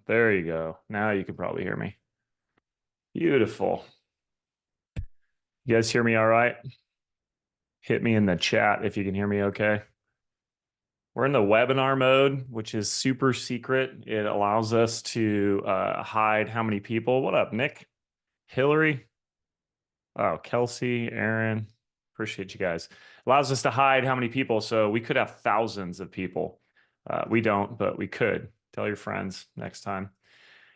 There you go. Now you can probably hear me. Beautiful. You guys hear me all right? Hit me in the chat if you can hear me okay. We're in the webinar mode, which is super secret. It allows us to hide how many people. What up, Nick? Hillary? Oh, Kelsey, Aaron. Appreciate you guys. Allows us to hide how many people. So we could have thousands of people. We don't, but we could. Tell your friends next time.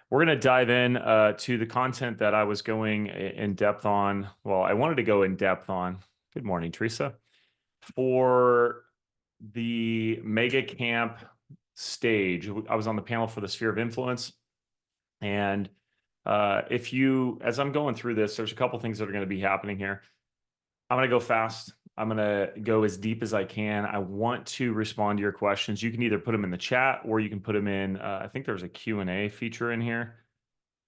We're going to dive in to the content that I was going in depth on. Well, I wanted to go in depth on. Good morning, Teresa. For the Mega Camp stage, I was on the panel for the Sphere of Influence. And as I'm going through this, there's a couple things that are going to be happening here. I'm going to go fast. I'm going to go as deep as I can. I want to respond to your questions. You can either put them in the chat or you can put them in, I think there's a Q&A feature in here.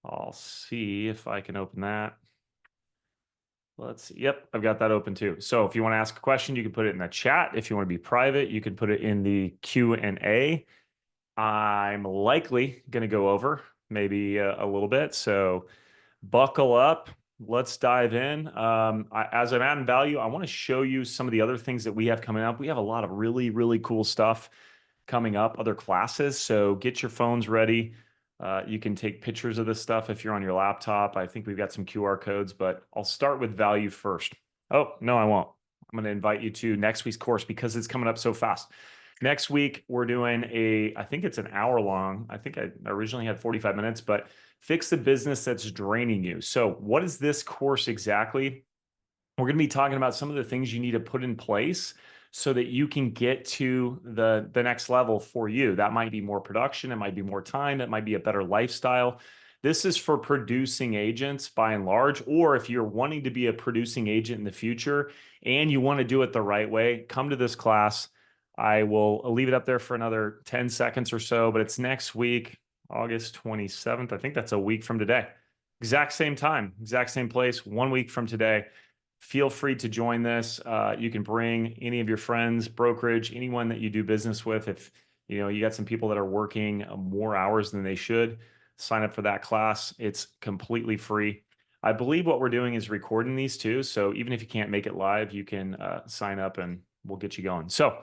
I'll see if I can open that. Let's see. Yep, I've got that open too. So if you want to ask a question, you can put it in the chat. If you want to be private, you can put it in the Q&A. I'm likely going to go over maybe a little bit. So buckle up. Let's dive in. As I'm adding value, I want to show you some of the other things that we have coming up. We have a lot of really, really cool stuff coming up, other classes. So get your phones ready. You can take pictures of this stuff if you're on your laptop. I think we've got some QR codes, but I'll start with value first. Oh, no, I won't. I'm going to invite you to next week's course because it's coming up so fast. Next week, we're doing I think it's an hour long. I think I originally had 45 minutes, but fix the business that's draining you. So what is this course exactly? We're going to be talking about some of the things you need to put in place so that you can get to the next level for you. That might be more production. It might be more time. It might be a better lifestyle. This is for producing agents by and large, or if you're wanting to be a producing agent in the future and you want to do it the right way, come to this class. I'll leave it up there for another 10 seconds or so, but it's next week, August 27th. I think that's a week from today. Exact same time, exact same place, 1 week from today. Feel free to join this. You can bring any of your friends, brokerage, anyone that you do business with. If you got some people that are working more hours than they should, sign up for that class. It's completely free. I believe what we're doing is recording these too. So even if you can't make it live, you can sign up and we'll get you going. So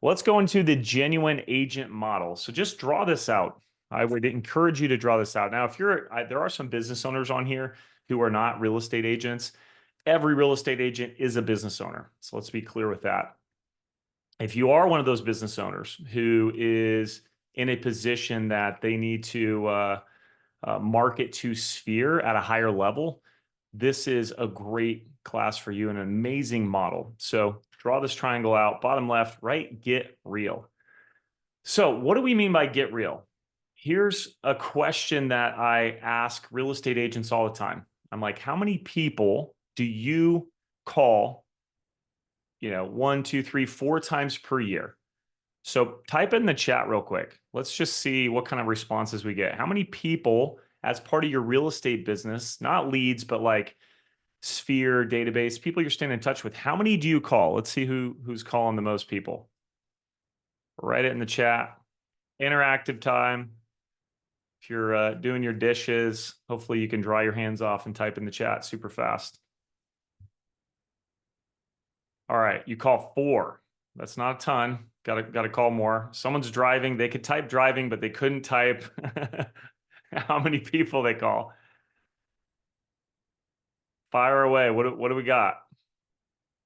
let's go into the genuine agent model. So just draw this out. I would encourage you to draw this out. Now, there are some business owners on here who are not real estate agents. Every real estate agent is a business owner. So let's be clear with that. If you are one of those business owners who is in a position that they need to market to Sphere at a higher level, this is a great class for you, an amazing model. So draw this triangle out, bottom left, right, get real. So what do we mean by get real? Here's a question that I ask real estate agents all the time. I'm like, how many people do you call, 1, 2, 3, 4 times per year? So type in the chat real quick. Let's just see what kind of responses we get. How many people, as part of your real estate business, not leads, but like Sphere database, people you're staying in touch with, how many do you call? Let's see who's calling the most people. Write it in the chat. Interactive time. If you're doing your dishes, hopefully you can dry your hands off and type in the chat super fast. All right, you call 4. That's not a ton. Got to call more. Someone's driving. They could type driving, but they couldn't type how many people they call. Fire away. What do we got?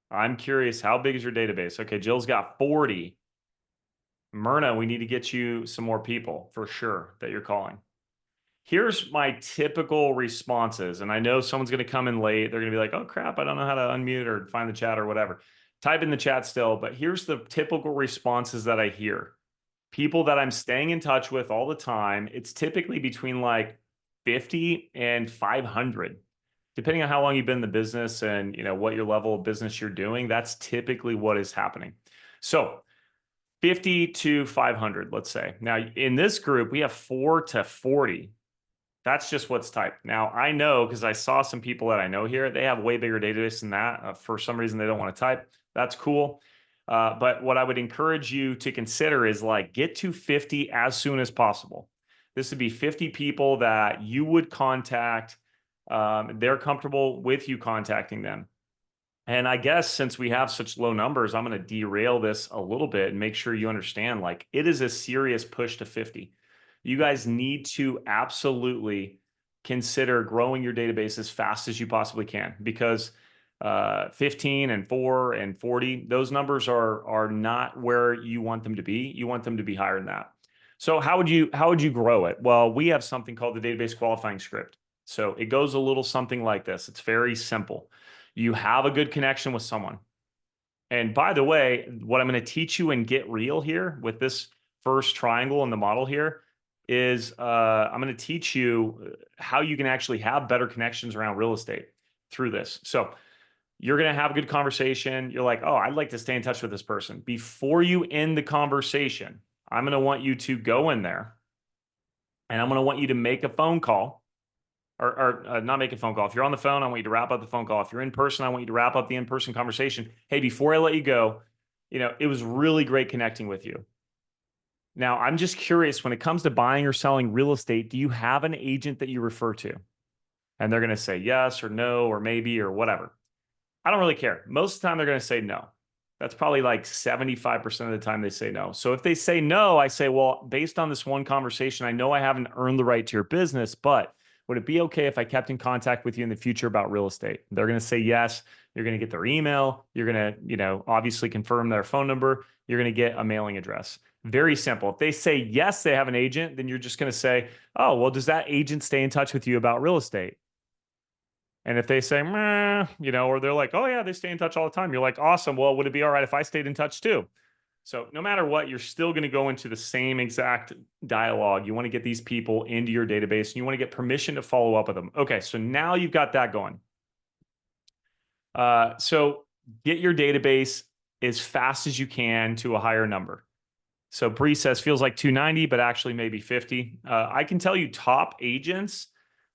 I'm curious. How big is your database? Okay, Jill's got 40. Myrna, we need to get you some more people for sure that you're calling. Here's my typical responses. And I know someone's going to come in late. They're going to be like, oh, crap, I don't know how to unmute or find the chat or whatever. Type in the chat still. But here's the typical responses that I hear. People that I'm staying in touch with all the time, it's typically between like 50 and 500. Depending on how long you've been in the business and what your level of business you're doing, that's typically what is happening. So 50 to 500, let's say. Now, in this group, we have 4 to 40. That's just what's typed. Now, I know because I saw some people that I know here, they have way bigger database than that. For some reason, they don't want to type. That's cool. But what I would encourage you to consider is like get to 50 as soon as possible. This would be 50 people that you would contact. They're comfortable with you contacting them. And I guess since we have such low numbers, I'm going to derail this a little bit and make sure you understand, like, it is a serious push to 50. You guys need to absolutely consider growing your database as fast as you possibly can, because 15 and 4 and 40, those numbers are not where you want them to be. You want them to be higher than that. So how would you grow it? Well, we have something called the database qualifying script. So it goes a little something like this. It's very simple. You have a good connection with someone. And by the way, what I'm going to teach you in Get Real here with this first triangle in the model here is I'm going to teach you how you can actually have better connections around real estate through this. So you're going to have a good conversation. You're like, oh, I'd like to stay in touch with this person. Before you end the conversation, I'm going to want you to go in there and I'm going to want you to make a phone call. Or not make a phone call. If you're on the phone, I want you to wrap up the phone call. If you're in person, I want you to wrap up the in-person conversation. Hey, before I let you go, it was really great connecting with you. Now, I'm just curious, when it comes to buying or selling real estate, do you have an agent that you refer to? And they're going to say yes or no or maybe or whatever. I don't really care. Most of the time, they're going to say no. That's probably like 75% of the time they say no. So if they say no, I say, well, based on this one conversation, I know I haven't earned the right to your business, but would it be okay if I kept in contact with you in the future about real estate? They're going to say yes. You're going to get their email. You're going to, obviously confirm their phone number. You're going to get a mailing address. Very simple. If they say yes, they have an agent, then you're just going to say, oh, well, does that agent stay in touch with you about real estate? And if they say, meh, or they're like, oh yeah, they stay in touch all the time. You're like, awesome. Well, would it be all right if I stayed in touch too? So no matter what, you're still going to go into the same exact dialogue. You want to get these people into your database and you want to get permission to follow up with them. Okay, so now you've got that going. So get your database as fast as you can to a higher number. So Bree says feels like 290, but actually maybe 50. I can tell you top agents,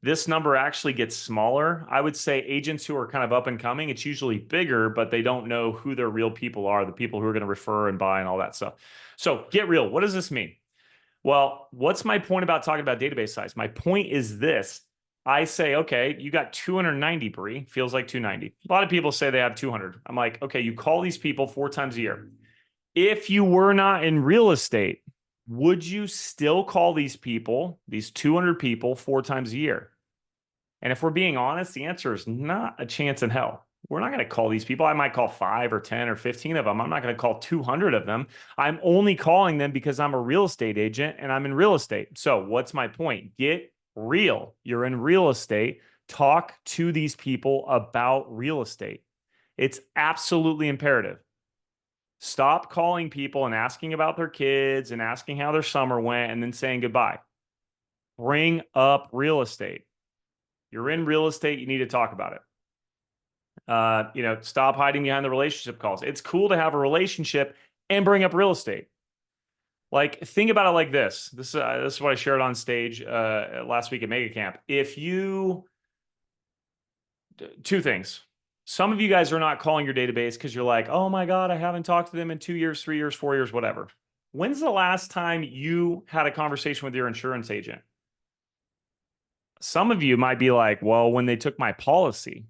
this number actually gets smaller. I would say agents who are kind of up and coming, it's usually bigger, but they don't know who their real people are, the people who are going to refer and buy and all that stuff. So Get Real, what does this mean? Well, what's my point about talking about database size? My point is this. I say, okay, you got 290, Bree, feels like 290. A lot of people say they have 200. I'm like, okay, you call these people 4 times a year. If you were not in real estate, would you still call these people, these 200 people, 4 times a year? And if we're being honest, the answer is not a chance in hell. We're not going to call these people. I might call 5 or 10 or 15 of them. I'm not going to call 200 of them. I'm only calling them because I'm a real estate agent and I'm in real estate. So what's my point? Get real. You're in real estate. Talk to these people about real estate. It's absolutely imperative. Stop calling people and asking about their kids and asking how their summer went and then saying goodbye. Bring up real estate. You're in real estate, you need to talk about it. Stop hiding behind the relationship calls. It's cool to have a relationship and bring up real estate. Like, think about it like this. This is what I shared on stage last week at Mega Camp. Two things. Some of you guys are not calling your database because you're like, oh my God, I haven't talked to them in 2 years, 3 years, 4 years, whatever. When's the last time you had a conversation with your insurance agent? Some of you might be like, well, when they took my policy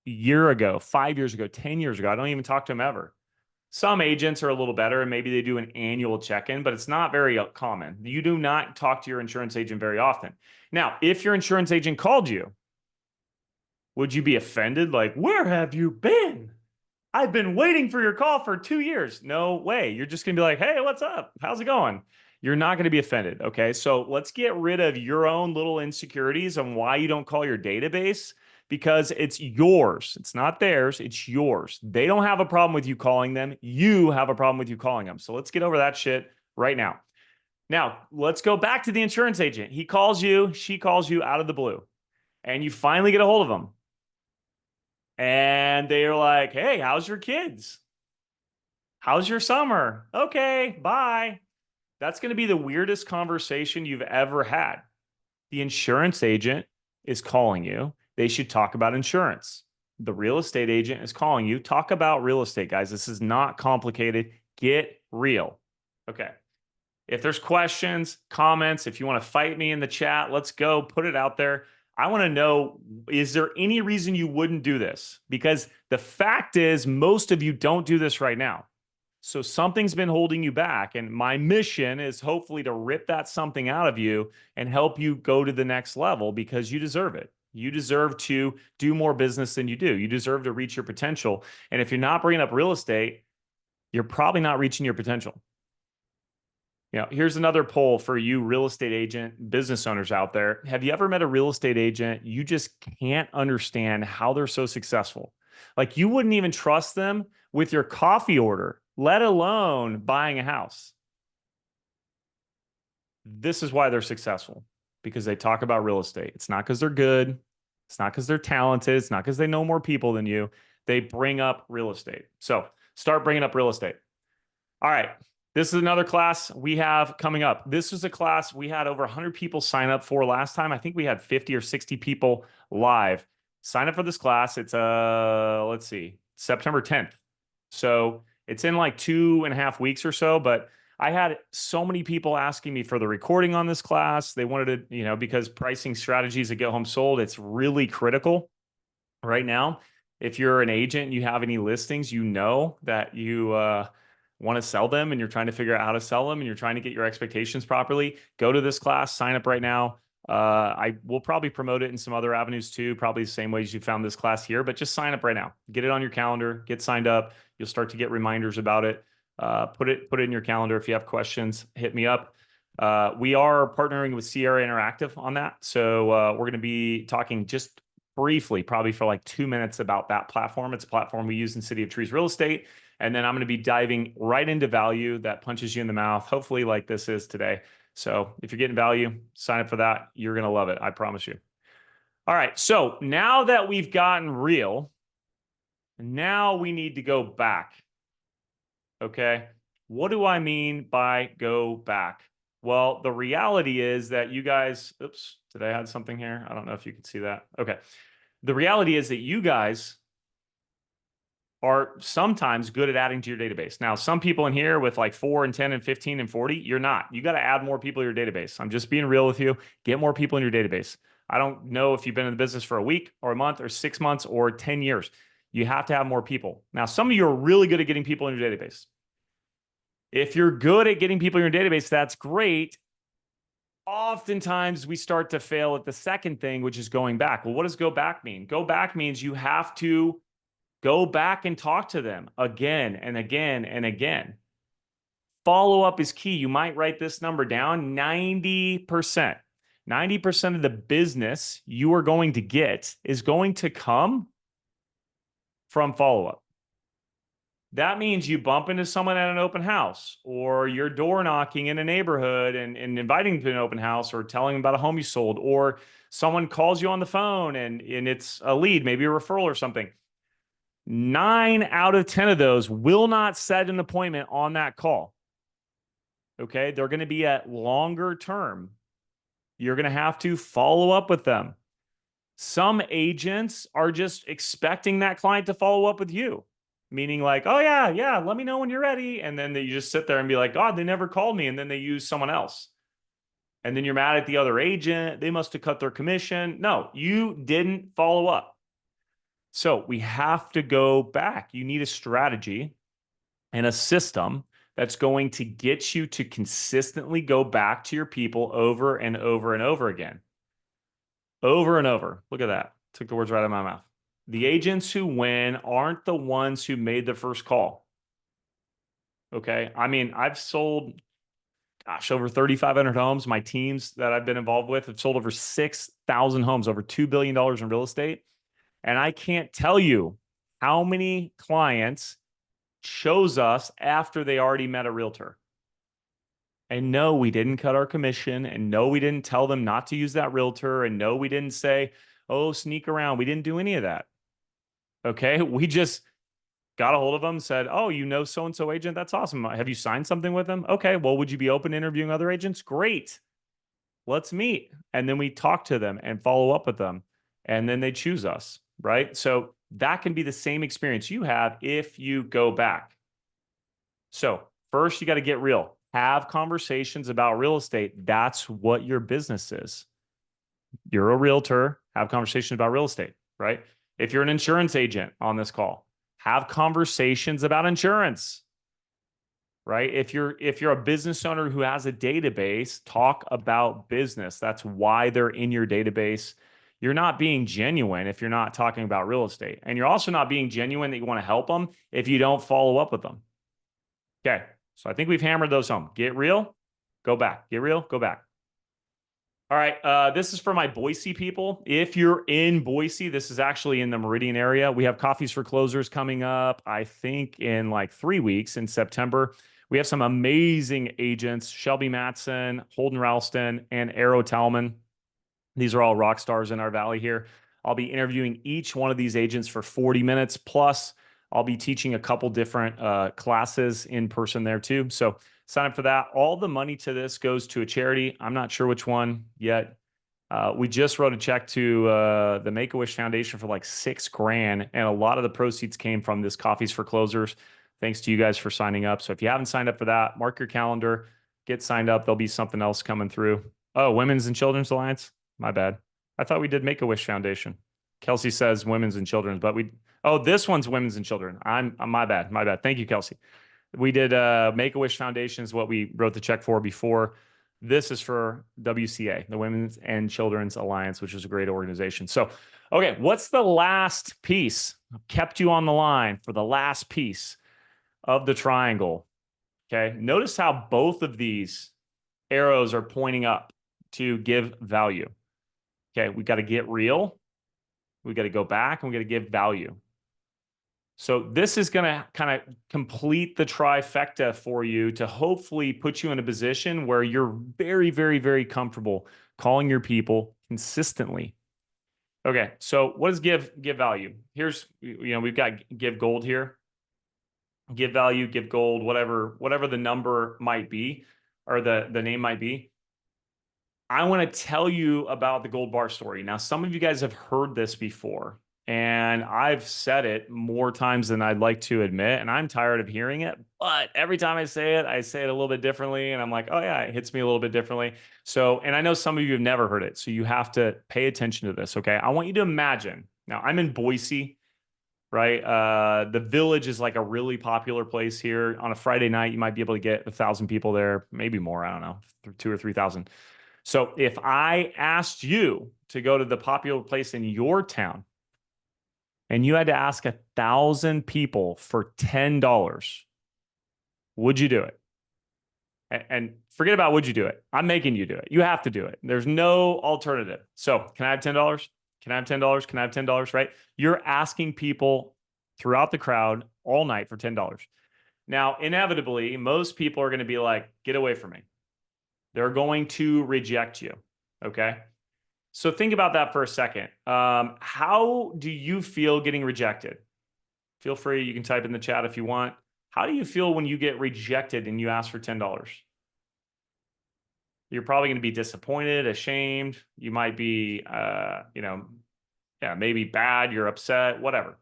a year ago, 5 years ago, 10 years ago, I don't even talk to them ever. Some agents are a little better and maybe they do an annual check-in, but it's not very common. You do not talk to your insurance agent very often. Now, if your insurance agent called you, would you be offended? Like, where have you been? I've been waiting for your call for 2 years. No way. You're just going to be like, hey, what's up? How's it going? You're not going to be offended. Okay. So let's get rid of your own little insecurities on why you don't call your database, because it's yours. It's not theirs. It's yours. They don't have a problem with you calling them. You have a problem with you calling them. So let's get over that shit right now. Now, let's go back to the insurance agent. He calls you, she calls you out of the blue, and you finally get a hold of them. And they're like, hey, how's your kids? How's your summer? Okay, bye. That's going to be the weirdest conversation you've ever had. The insurance agent is calling you. They should talk about insurance. The real estate agent is calling you. Talk about real estate, guys. This is not complicated. Get real. Okay. If there's questions, comments, if you want to fight me in the chat, let's go, put it out there. I want to know, is there any reason you wouldn't do this? Because the fact is, most of you don't do this right now. So something's been holding you back. And my mission is hopefully to rip that something out of you and help you go to the next level because you deserve it. You deserve to do more business than you do. You deserve to reach your potential. And if you're not bringing up real estate, you're probably not reaching your potential. You know, here's another poll for you real estate agent business owners out there. Have you ever met a real estate agent you just can't understand how they're so successful? Like you wouldn't even trust them with your coffee order, let alone buying a house. This is why they're successful, because they talk about real estate. It's not because they're good. It's not because they're talented. It's not because they know more people than you. They bring up real estate. So start bringing up real estate. All right. This is another class we have coming up. This is a class we had over 100 people sign up for last time. I think we had 50 or 60 people live. Sign up for this class. It's let's see, September 10th. So it's in like 2.5 weeks or so, but I had so many people asking me for the recording on this class. They wanted to, you know, because pricing strategies at Get Home Sold, it's really critical right now. If you're an agent and you have any listings, you know that you want to sell them and you're trying to figure out how to sell them and you're trying to get your expectations properly, go to this class, sign up right now. I will probably promote it in some other avenues too, probably the same ways you found this class here, but just sign up right now. Get it on your calendar, get signed up. You'll start to get reminders about it. Put it in your calendar. If you have questions, hit me up. We are partnering with Sierra Interactive on that. So we're going to be talking just briefly, probably for like 2 minutes about that platform. It's a platform we use in City of Trees Real Estate. And then I'm going to be diving right into value that punches you in the mouth, hopefully like this is today. So if you're getting value, sign up for that. You're going to love it. I promise you. All right. So now that we've gotten real, now we need to go back. Okay. What do I mean by go back? Well, the reality is that you guys, oops, did I add something here? I don't know if you can see that. Okay. The reality is that you guys are sometimes good at adding to your database. Now, some people in here with like 4 and 10 and 15 and 40, you're not. You got to add more people to your database. I'm just being real with you. Get more people in your database. I don't know if you've been in the business for a week or a month or 6 months or 10 years. You have to have more people. Now, some of you are really good at getting people in your database. If you're good at getting people in your database, that's great. Oftentimes we start to fail at the second thing, which is going back. Well, what does go back mean? Go back means you have to go back and talk to them again and again and again. Follow up is key. You might write this number down. 90%. 90% of the business you are going to get is going to come from follow-up. That means you bump into someone at an open house, or you're door knocking in a neighborhood and inviting them to an open house, or telling them about a home you sold, or someone calls you on the phone and it's a lead, maybe a referral or something. 9 out of 10 of those will not set an appointment on that call. Okay. They're going to be at longer term. You're going to have to follow up with them. Some agents are just expecting that client to follow up with you, meaning like, oh yeah, let me know when you're ready. And then you just sit there and be like, God, they never called me. And then they use someone else. And then you're mad at the other agent. They must have cut their commission. No, you didn't follow up. So we have to go back. You need a strategy and a system that's going to get you to consistently go back to your people over and over and over again. Over and over. Look at that. Took the words right out of my mouth. The agents who win aren't the ones who made the first call. Okay. I mean, I've sold, over 3,500 homes. My teams that I've been involved with have sold over 6,000 homes, over $2 billion in real estate. And I can't tell you how many clients chose us after they already met a realtor. And no, we didn't cut our commission. And no, we didn't tell them not to use that realtor. And no, we didn't say, oh, sneak around. We didn't do any of that. Okay. We just got a hold of them, said, oh, you know so-and-so agent? That's awesome. Have you signed something with them? Okay. Well, would you be open to interviewing other agents? Great. Let's meet. And then we talk to them and follow up with them. And then they choose us, right? So that can be the same experience you have if you go back. So first, you got to get real. Have conversations about real estate. That's what your business is. You're a realtor, have conversations about real estate, right? If you're an insurance agent on this call, have conversations about insurance, right? If you're a business owner who has a database, talk about business. That's why they're in your database. You're not being genuine if you're not talking about real estate. And you're also not being genuine that you want to help them if you don't follow up with them. Okay. So I think we've hammered those home. Get real, go back. Get real, go back. All right. This is for my Boise people. If you're in Boise, this is actually in the Meridian area. We have Coffees for Closers coming up, I think, in like 3 weeks in September. We have some amazing agents, Shelby Matson, Holden Ralston, and Arrow Talman. These are all rock stars in our valley here. I'll be interviewing each one of these agents for 40 minutes. Plus, I'll be teaching a couple different classes in person there too. So sign up for that. All the money to this goes to a charity. I'm not sure which one yet. We just wrote a check to the Make-A-Wish Foundation for like $6,000, and a lot of the proceeds came from this Coffees for Closers. Thanks to you guys for signing up. So if you haven't signed up for that, mark your calendar, get signed up. There'll be something else coming through. Oh, Women's and Children's Alliance. My bad. I thought we did Make-A-Wish Foundation. Kelsey says Women's and Children's, but this one's Women's and Children. I'm my bad. My bad. Thank you, Kelsey. We did Make-A-Wish Foundation is what we wrote the check for before. This is for WCA, the Women's and Children's Alliance, which is a great organization. So, okay, what's the last piece? I've kept you on the line for the last piece of the triangle. Okay, notice how both of these arrows are pointing up to give value. Okay, we got to get real. We got to go back and we got to give value. So this is going to kind of complete the trifecta for you to hopefully put you in a position where you're very, very, very comfortable calling your people consistently. Okay, so what does give value? Here's, we've got give gold here. Give value, give gold, whatever the number might be or the name might be. I want to tell you about the gold bar story. Now, some of you guys have heard this before, and I've said it more times than I'd like to admit, and I'm tired of hearing it. But every time I say it a little bit differently, and I'm like, oh yeah, it hits me a little bit differently. So, and I know some of you have never heard it, so you have to pay attention to this, okay? I want you to imagine, now I'm in Boise, right? The Village is like a really popular place here. On a Friday night, you might be able to get 1,000 people there, maybe more, I don't know, 2,000 or 3,000. So if I asked you to go to the popular place in your town and you had to ask 1,000 people for $10, would you do it? And forget about would you do it. I'm making you do it. You have to do it. There's no alternative. So can I have $10? Can I have $10? Can I have $10? Right? You're asking people throughout the crowd all night for $10. Now, inevitably, most people are going to be like, get away from me. They're going to reject you. Okay. So think about that for a second. How do you feel getting rejected? Feel free. You can type in the chat if you want. How do you feel when you get rejected and you ask for $10? You're probably going to be disappointed, ashamed. You might be, maybe bad. You're upset, whatever.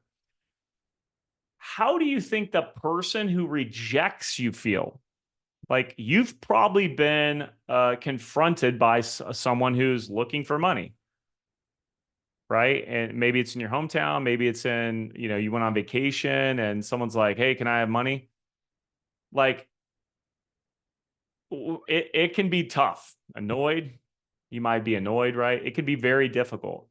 How do you think the person who rejects you feel? Like you've probably been confronted by someone who's looking for money, right? And maybe it's in your hometown. Maybe it's in, you went on vacation and someone's like, hey, can I have money? Like it can be tough. Annoyed. You might be annoyed, right? It could be very difficult.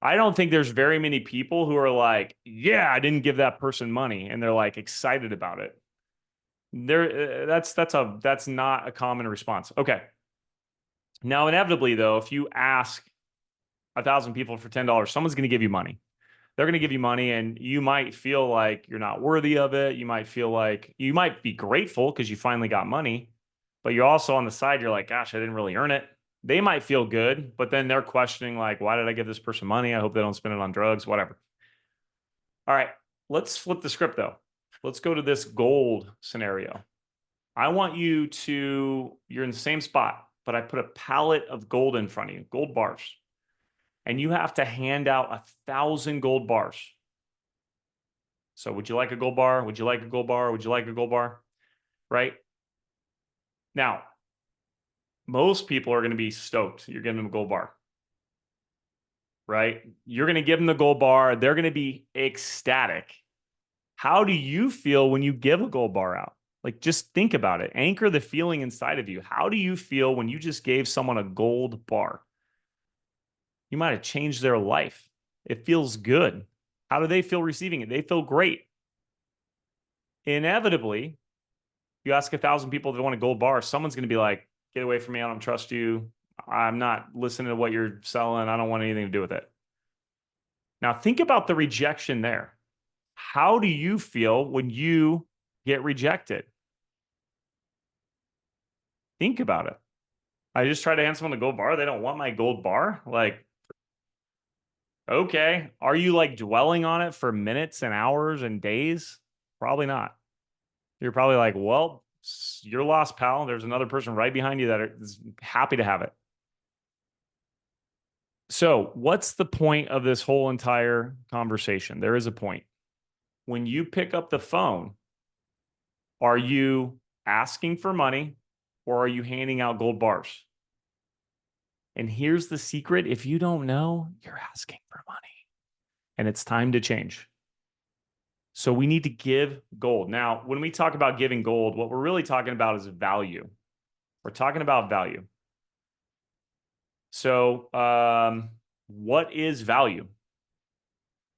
I don't think there's very many people who are like, yeah, I didn't give that person money. And they're like excited about it. That's not a common response. Okay. Now, inevitably, though, if you ask 1,000 people for $10, someone's going to give you money. They're going to give you money, and you might feel like you're not worthy of it. You might feel like you might be grateful because you finally got money, but you're also on the side. You're like, gosh, I didn't really earn it. They might feel good, but then they're questioning, like, why did I give this person money? I hope they don't spend it on drugs, whatever. All right, let's flip the script, though. Let's go to this gold scenario. I want you're in the same spot, but I put a pallet of gold in front of you, gold bars. And you have to hand out 1,000 gold bars. So would you like a gold bar? Would you like a gold bar? Would you like a gold bar? Right? Now, most people are going to be stoked you're giving them a gold bar, right? You're going to give them the gold bar. They're going to be ecstatic. How do you feel when you give a gold bar out? Like, just think about it. Anchor the feeling inside of you. How do you feel when you just gave someone a gold bar? You might have changed their life. It feels good. How do they feel receiving it? They feel great. Inevitably, you ask 1,000 people if they want a gold bar, someone's going to be like, get away from me. I don't trust you. I'm not listening to what you're selling. I don't want anything to do with it. Now, think about the rejection there. How do you feel when you get rejected? Think about it. I just tried to hand someone the gold bar. They don't want my gold bar. Like, okay. Are you like dwelling on it for minutes and hours and days? Probably not. You're probably like, well, you're lost, pal. There's another person right behind you that is happy to have it. So, what's the point of this whole entire conversation? There is a point. When you pick up the phone, are you asking for money or are you handing out gold bars? And here's the secret. If you don't know, you're asking for money and it's time to change. So we need to give gold. Now, when we talk about giving gold, what we're really talking about is value. We're talking about value. So what is value?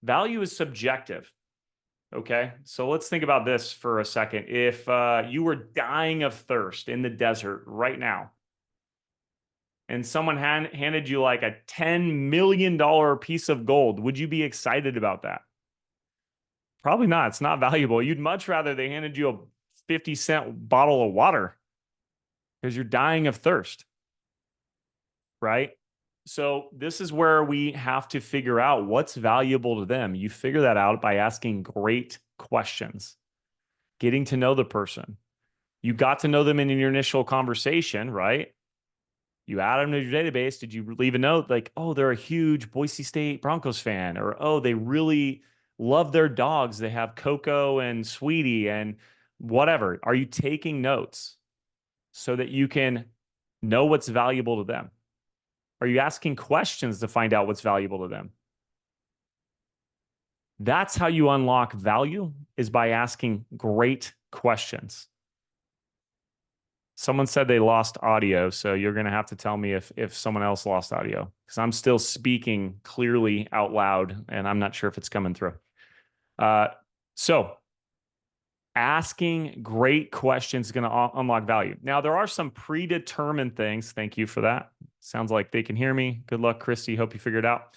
Value is subjective. Okay, so let's think about this for a second. If you were dying of thirst in the desert right now, and someone handed you like a $10 million piece of gold, would you be excited about that? Probably not. It's not valuable. You'd much rather they handed you a 50-cent bottle of water because you're dying of thirst, right? So this is where we have to figure out what's valuable to them. You figure that out by asking great questions, getting to know the person. You got to know them in your initial conversation, right? You add them to your database. Did you leave a note like, oh, they're a huge Boise State Broncos fan, or oh, they really love their dogs. They have Coco and Sweetie and whatever. Are you taking notes so that you can know what's valuable to them? Are you asking questions to find out what's valuable to them? That's how you unlock value, is by asking great questions. Someone said they lost audio, so you're going to have to tell me if someone else lost audio, because I'm still speaking clearly out loud and I'm not sure if it's coming through. So asking great questions is going to unlock value. Now, there are some predetermined things. Thank you for that. Sounds like they can hear me. Good luck, Christy. Hope you figured it out.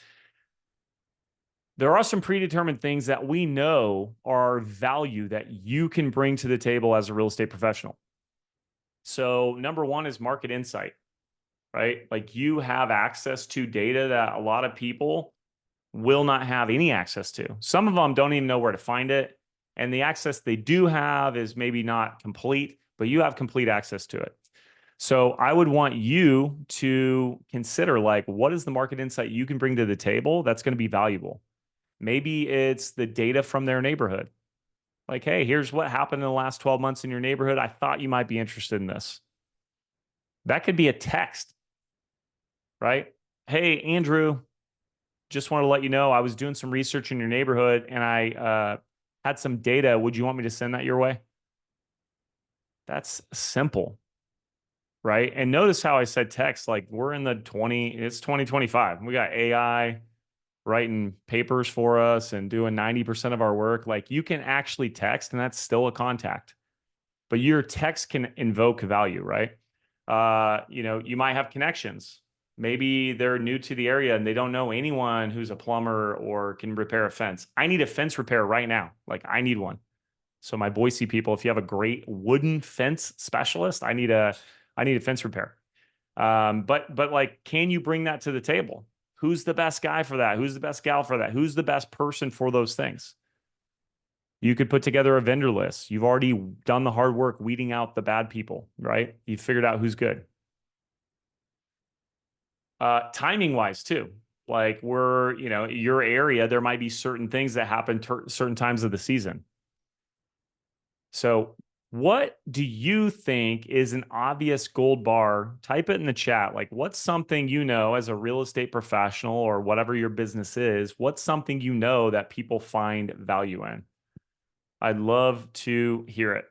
There are some predetermined things that we know are value that you can bring to the table as a real estate professional. So number one is market insight, right? Like, you have access to data that a lot of people will not have any access to. Some of them don't even know where to find it. And the access they do have is maybe not complete, but you have complete access to it. So I would want you to consider, like, what is the market insight you can bring to the table that's going to be valuable? Maybe it's the data from their neighborhood. Like, hey, here's what happened in the last 12 months in your neighborhood. I thought you might be interested in this. That could be a text, right? Hey, Andrew, just want to let you know I was doing some research in your neighborhood and I had some data. Would you want me to send that your way? That's simple, right? And notice how I said text, like, we're in it's 2025. We got AI writing papers for us and doing 90% of our work. Like, you can actually text and that's still a contact, but your text can invoke value, right? You might have connections. Maybe they're new to the area and they don't know anyone who's a plumber or can repair a fence. I need a fence repair right now. Like, I need one. So my Boise people, if you have a great wooden fence specialist, I need a fence repair. But like, can you bring that to the table? Who's the best guy for that? Who's the best gal for that? Who's the best person for those things? You could put together a vendor list. You've already done the hard work weeding out the bad people, right? You've figured out who's good. Timing wise too, like, your area, there might be certain things that happen certain times of the season. So What do you think is an obvious gold bar? Type it in the chat. Like, what's something you know as a real estate professional or whatever your business is? What's something you know that people find value in? I'd love to hear it.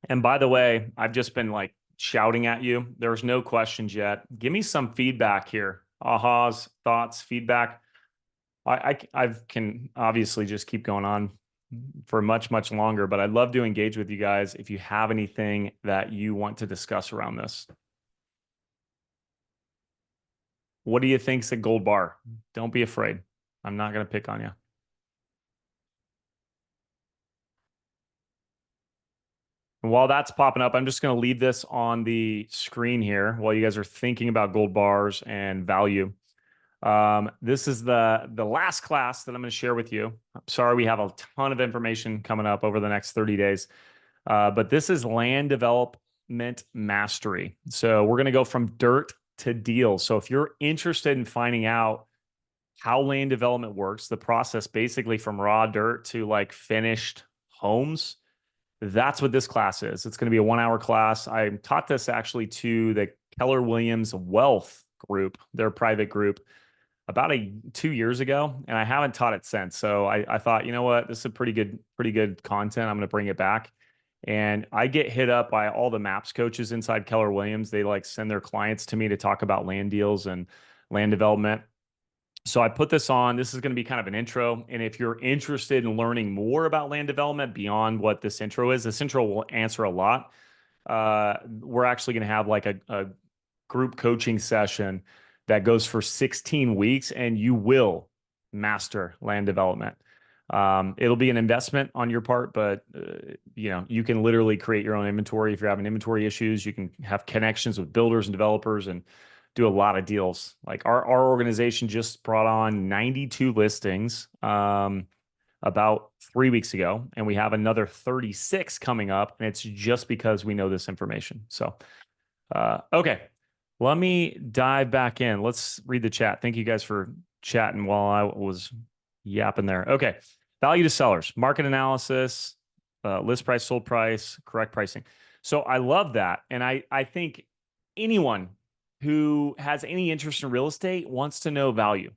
And by the way, I've just been like shouting at you. There's no questions yet. Give me some feedback here. Ahas, thoughts, feedback. I can obviously just keep going on for much, much longer, but I'd love to engage with you guys if you have anything that you want to discuss around this. What do you think's a gold bar? Don't be afraid. I'm not going to pick on you. And while that's popping up, I'm just going to leave this on the screen here while you guys are thinking about gold bars and value. This is the last class that I'm going to share with you. I'm sorry, we have a ton of information coming up over the next 30 days. But this is land development mastery. So we're going to go from dirt to deal. So if you're interested in finding out how land development works, the process basically from raw dirt to like finished homes, that's what this class is. It's going to be a 1-hour class. I taught this actually to the Keller Williams Wealth Group, their private group, about 2 years ago, and I haven't taught it since. So I thought, you know what, this is pretty good content. I'm going to bring it back. And I get hit up by all the MAPS coaches inside Keller Williams. They like send their clients to me to talk about land deals and land development. So I put this on. This is going to be kind of an intro. And if you're interested in learning more about land development beyond what this intro is, this intro will answer a lot. We're actually going to have like a group coaching session that goes for 16 weeks, and you will master land development. It'll be an investment on your part, but you can literally create your own inventory. If you're having inventory issues, you can have connections with builders and developers and do a lot of deals. Like our organization just brought on 92 listings about 3 weeks ago, and we have another 36 coming up, and it's just because we know this information. So, okay, let me dive back in. Let's read the chat. Thank you guys for chatting while I was yapping there. Okay, value to sellers, market analysis, list price, sold price, correct pricing. So I love that, and I think anyone who has any interest in real estate wants to know value,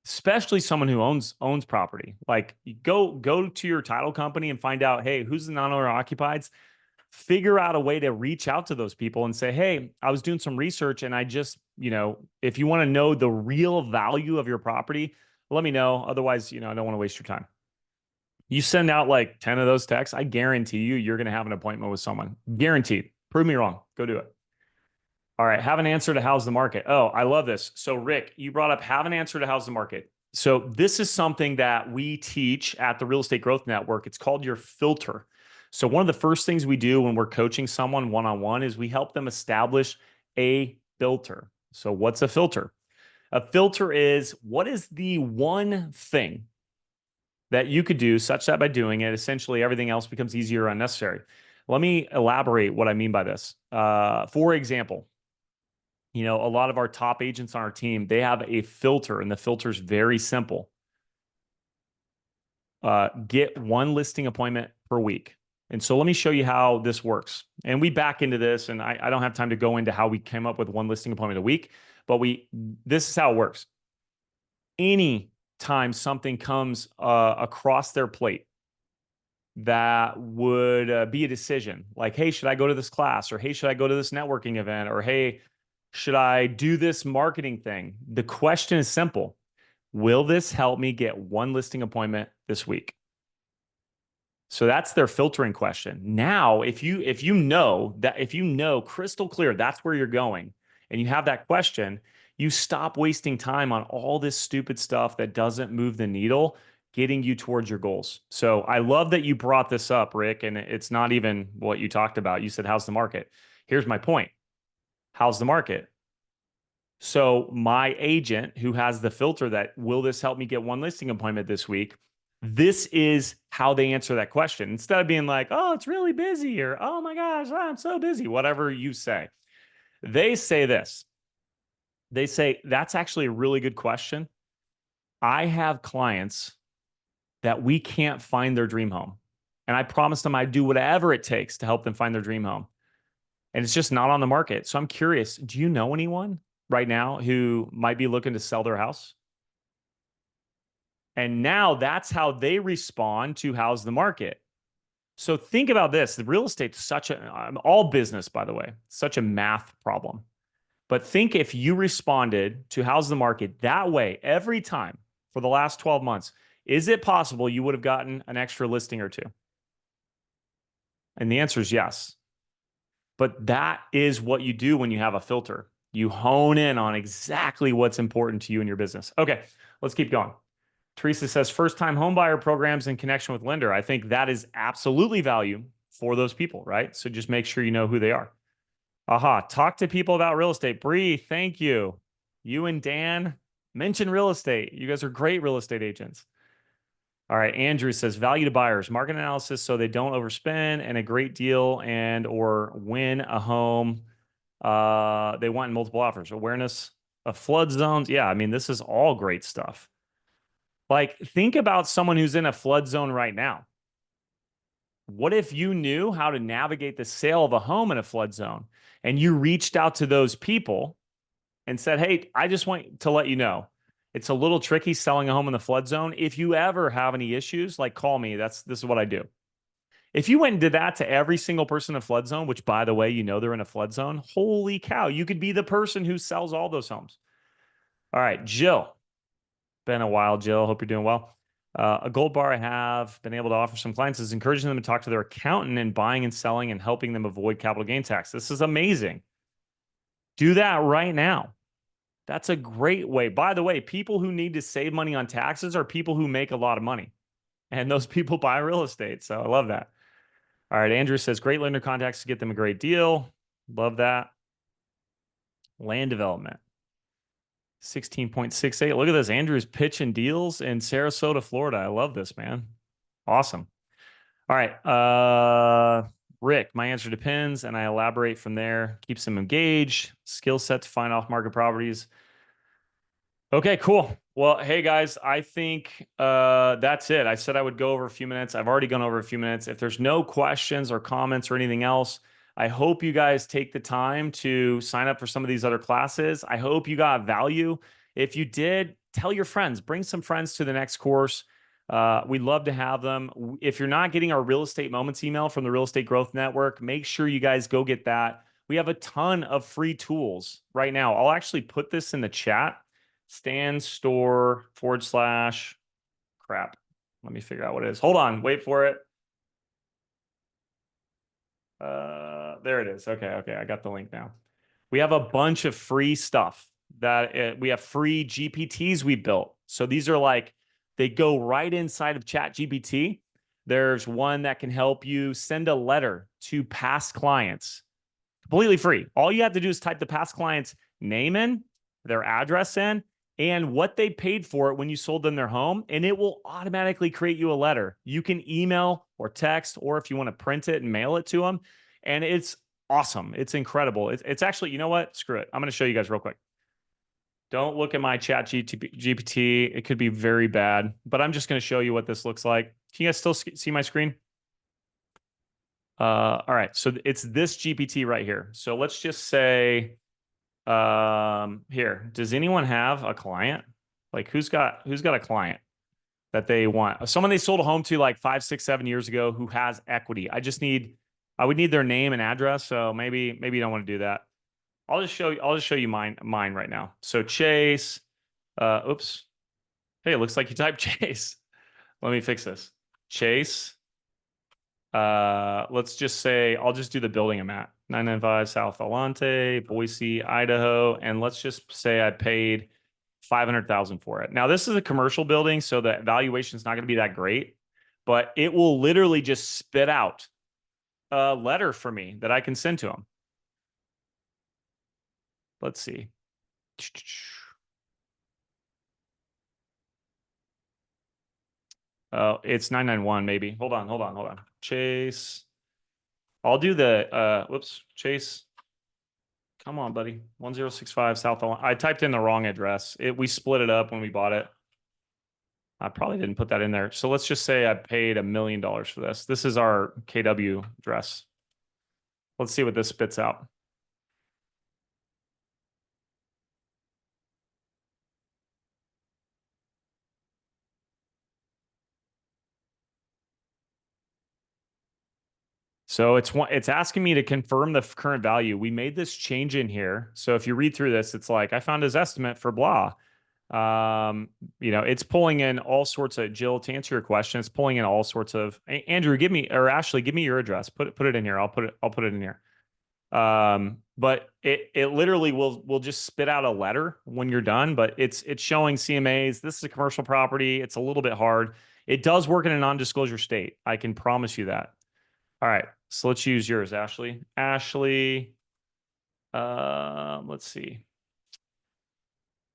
especially someone who owns property. Like, go to your title company and find out, hey, who's the non-owner occupieds? Figure out a way to reach out to those people and say, hey, I was doing some research and I just, if you want to know the real value of your property, let me know. Otherwise, I don't want to waste your time. You send out like 10 of those texts, I guarantee you're going to have an appointment with someone. Guaranteed. Prove me wrong. Go do it. All right, have an answer to how's the market. Oh, I love this. So Rick, you brought up have an answer to how's the market. So this is something that we teach at the Real Estate Growth Network. It's called your filter. So one of the first things we do when we're coaching someone one-on-one is we help them establish a filter. So what's a filter? A filter is, what is the one thing that you could do such that by doing it, essentially everything else becomes easier or unnecessary? Let me elaborate what I mean by this. For example, a lot of our top agents on our team, they have a filter, and the filter is very simple. Get one listing appointment per week. And so let me show you how this works. And we back into this, and I don't have time to go into how we came up with one listing appointment a week, but this is how it works. Any time something comes across their plate that would be a decision, like, hey, should I go to this class? Or hey, should I go to this networking event? Or hey, should I do this marketing thing? The question is simple. Will this help me get one listing appointment this week? So that's their filtering question. Now, if you know crystal clear that's where you're going, and you have that question, you stop wasting time on all this stupid stuff that doesn't move the needle, getting you towards your goals. So I love that you brought this up, Rick, and it's not even what you talked about. You said, how's the market? Here's my point. How's the market? So my agent who has the filter that, will this help me get one listing appointment this week? This is how they answer that question. Instead of being like, oh, it's really busy, or, oh my gosh, I'm so busy, whatever you say. They say this. They say, that's actually a really good question. I have clients that we can't find their dream home. And I promised them I'd do whatever it takes to help them find their dream home. And it's just not on the market. So I'm curious, do you know anyone right now who might be looking to sell their house? And now that's how they respond to how's the market. So think about this. The real estate's such all business, by the way, such a math problem. But think if you responded to how's the market that way every time for the last 12 months, is it possible you would have gotten an extra listing or two? And the answer is yes. But that is what you do when you have a filter. You hone in on exactly what's important to you in your business. Okay, let's keep going. Teresa says first-time homebuyer programs in connection with lender. I think that is absolutely value for those people, right? So just make sure you know who they are. Aha, talk to people about real estate. Bree, thank you. You and Dan mention real estate. You guys are great real estate agents. All right, Andrew says value to buyers, market analysis so they don't overspend and a great deal and or win a home they want in multiple offers. Awareness of flood zones. Yeah, I mean, this is all great stuff. Like, think about someone who's in a flood zone right now. What if you knew how to navigate the sale of a home in a flood zone and you reached out to those people and said, hey, I just want to let you know, it's a little tricky selling a home in the flood zone. If you ever have any issues, like call me. This is what I do. If you went and did that to every single person in a flood zone, which by the way, you know they're in a flood zone, holy cow, you could be the person who sells all those homes. All right, Jill. Been a while, Jill. Hope you're doing well. A gold bar I have been able to offer some clients is encouraging them to talk to their accountant in buying and selling and helping them avoid capital gain tax. This is amazing. Do that right now. That's a great way. By the way, people who need to save money on taxes are people who make a lot of money. And those people buy real estate. So I love that. All right. Andrew says, great lender contacts to get them a great deal. Love that. Land development. 16.68. Look at this. Andrew's pitching deals in Sarasota, Florida. I love this, man. Awesome. All right. Rick, my answer depends, and I elaborate from there. Keeps them engaged. Skill set to find off-market properties. Okay, cool. Well, hey guys, I think that's it. I said I would go over a few minutes. I've already gone over a few minutes. If there's no questions or comments or anything else, I hope you guys take the time to sign up for some of these other classes. I hope you got value. If you did, tell your friends, bring some friends to the next course. We'd love to have them. If you're not getting our Real Estate Moments email from the Real Estate Growth Network, make sure you guys go get that. We have a ton of free tools right now. I'll actually put this in the chat. Stan Store / crap. Let me figure out what it is. Hold on. Wait for it. There it is. Okay. I got the link now. We have a bunch of free stuff that we have free GPTs we built. So these are like, they go right inside of ChatGPT. There's one that can help you send a letter to past clients completely free. All you have to do is type the past client's name in, their address in, and what they paid for it when you sold them their home, and it will automatically create you a letter. You can email or text, or if you want to print it and mail it to them, and it's awesome. It's incredible. It's actually, you know what? Screw it. I'm going to show you guys real quick. Don't look at my chat GPT. It could be very bad, but I'm just going to show you what this looks like. Can you guys still see my screen? All right. So it's this GPT right here. So let's just say, here, does anyone have a client? Like who's got a client that they want? Someone they sold a home to like 5, 6, 7 years ago who has equity. I would need their name and address. So maybe you don't want to do that. I'll just show you mine right now. So Chase, oops. Hey, it looks like you typed Chase. Let me fix this. Chase. Let's just say, I'll just do the building I'm at. 995 South Alante, Boise, Idaho. And let's just say I paid $500,000 for it. Now, this is a commercial building, so the valuation is not going to be that great, but it will literally just spit out a letter for me that I can send to them. Let's see. Oh, it's 991 maybe. Hold on. Chase. I'll do the, whoops, Chase. Come on, buddy. 1065 South. I typed in the wrong address. We split it up when we bought it. I probably didn't put that in there. So let's just say I paid $1 million for this. This is our KW address. Let's see what this spits out. So it's asking me to confirm the current value. We made this change in here. So if you read through this, it's like I found his estimate for blah. It's pulling in all sorts of Jill, to answer your question, it's pulling in all sorts of Andrew, give me, or Ashley, give me your address. Put it in here. I'll put it in here. But it literally will just spit out a letter when you're done, but it's showing CMAs. This is a commercial property. It's a little bit hard. It does work in a non-disclosure state. I can promise you that. All right. So let's use yours, Ashley. Ashley, let's see.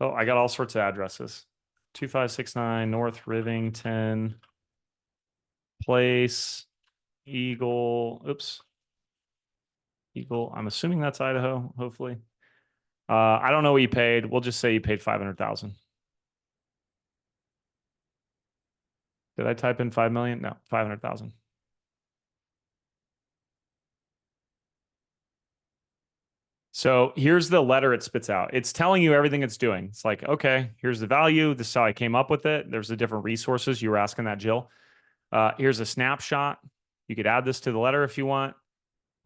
Oh, I got all sorts of addresses. 2569 North Rivington Place, Eagle. Oops. Eagle. I'm assuming that's Idaho, hopefully. I don't know what you paid. We'll just say you paid 500,000. Did I type in 5 million? No, 500,000. So here's the letter it spits out. It's telling you everything it's doing. It's like, okay, here's the value. This is how I came up with it. There's the different resources. You were asking that, Jill. Here's a snapshot. You could add this to the letter if you want.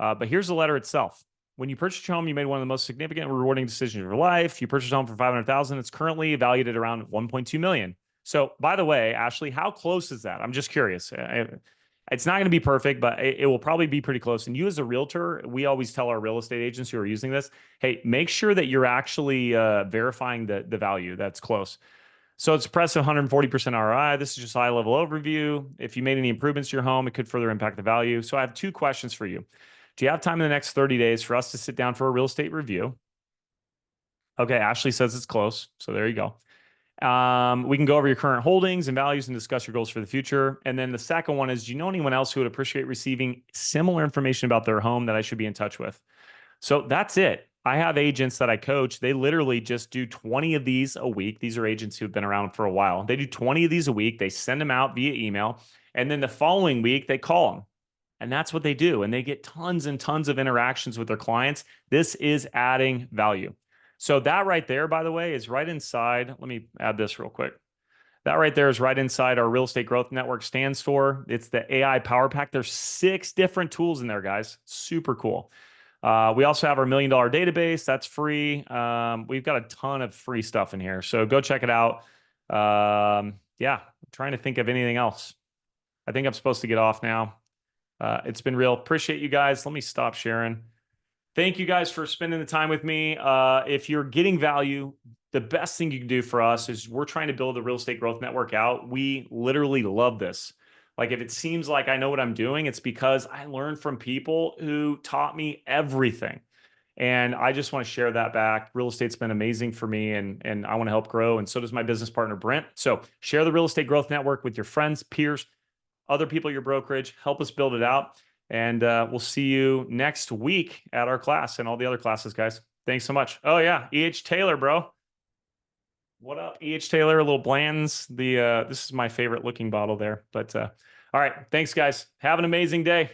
But here's the letter itself. When you purchased your home, you made one of the most significant and rewarding decisions of your life. You purchased a home for 500,000. It's currently valued at around 1.2 million. So, by the way, Ashley, how close is that? I'm just curious. It's not going to be perfect, but it will probably be pretty close. And you, as a realtor, we always tell our real estate agents who are using this, hey, make sure that you're actually verifying the value that's close. So it's impressive 140% ROI. This is just a high level overview. If you made any improvements to your home, it could further impact the value. So I have 2 questions for you. Do you have time in the next 30 days for us to sit down for a real estate review? Okay, Ashley says it's close. So there you go. We can go over your current holdings and values and discuss your goals for the future. And then the second one is, do you know anyone else who would appreciate receiving similar information about their home that I should be in touch with? So that's it. I have agents that I coach. They literally just do 20 of these a week. These are agents who've been around for a while. They do 20 of these a week. They send them out via email. And then the following week, they call them. And that's what they do. And they get tons and tons of interactions with their clients. This is adding value. So that right there, by the way, is right inside. Let me add this real quick. That right there is right inside our Real Estate Growth Network stand store. It's the AI Power Pack. There's 6 different tools in there, guys. Super cool. We also have our $1 million database. That's free. We've got a ton of free stuff in here. So go check it out. Yeah, I'm trying to think of anything else. I think I'm supposed to get off now. It's been real. Appreciate you guys. Let me stop sharing. Thank you guys for spending the time with me. If you're getting value, the best thing you can do for us is we're trying to build the Real Estate Growth Network out. We literally love this. Like, if it seems like I know what I'm doing, it's because I learned from people who taught me everything. And I just want to share that back. Real estate's been amazing for me, and I want to help grow. And so does my business partner, Brent. So share the Real Estate Growth Network with your friends, peers, other people at your brokerage. Help us build it out. And we'll see you next week at our class and all the other classes, guys. Thanks so much. Oh, yeah. E.H. Taylor, bro. What up, E.H. Taylor? A little Bland's. This is my favorite looking bottle there. But all right. Thanks, guys. Have an amazing day.